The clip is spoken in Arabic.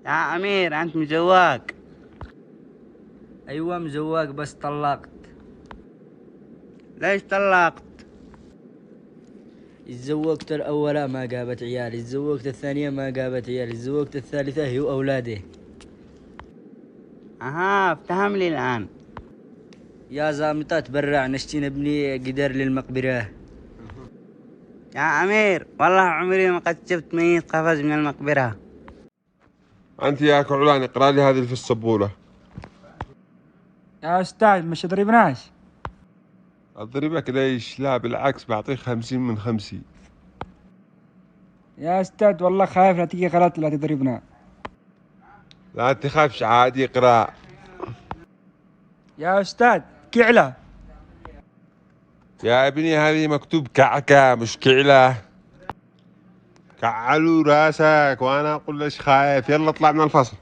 يا أمير أنت مزواق. أيوة مزواق بس طلقت. ليش طلقت؟ اتزوجت الأولى ما جابت عيال، اتزوجت الثانية ما جابت عيال، اتزوجت الثالثة هي وأولاده. أها افتهم لي الآن. يا زامطة تبرع نشتي نبني جدار للمقبرة. يا أمير والله عمري ما قد شفت ميت قفز من المقبرة. أنت يا كعلان اقرأ لي هذه اللي في السبورة. يا أستاذ مش ضربناش. أضربك ليش؟ لا بالعكس بعطيك 50 من 50. يا أستاذ والله خايف لا تيجي غلط لا تضربنا. لا تخافش عادي اقرأ. يا أستاذ كعلة. يا ابني هذه مكتوب كعكة مش كعلة. كعلوا راسك وأنا أقول ليش خايف. يلا اطلع من الفصل.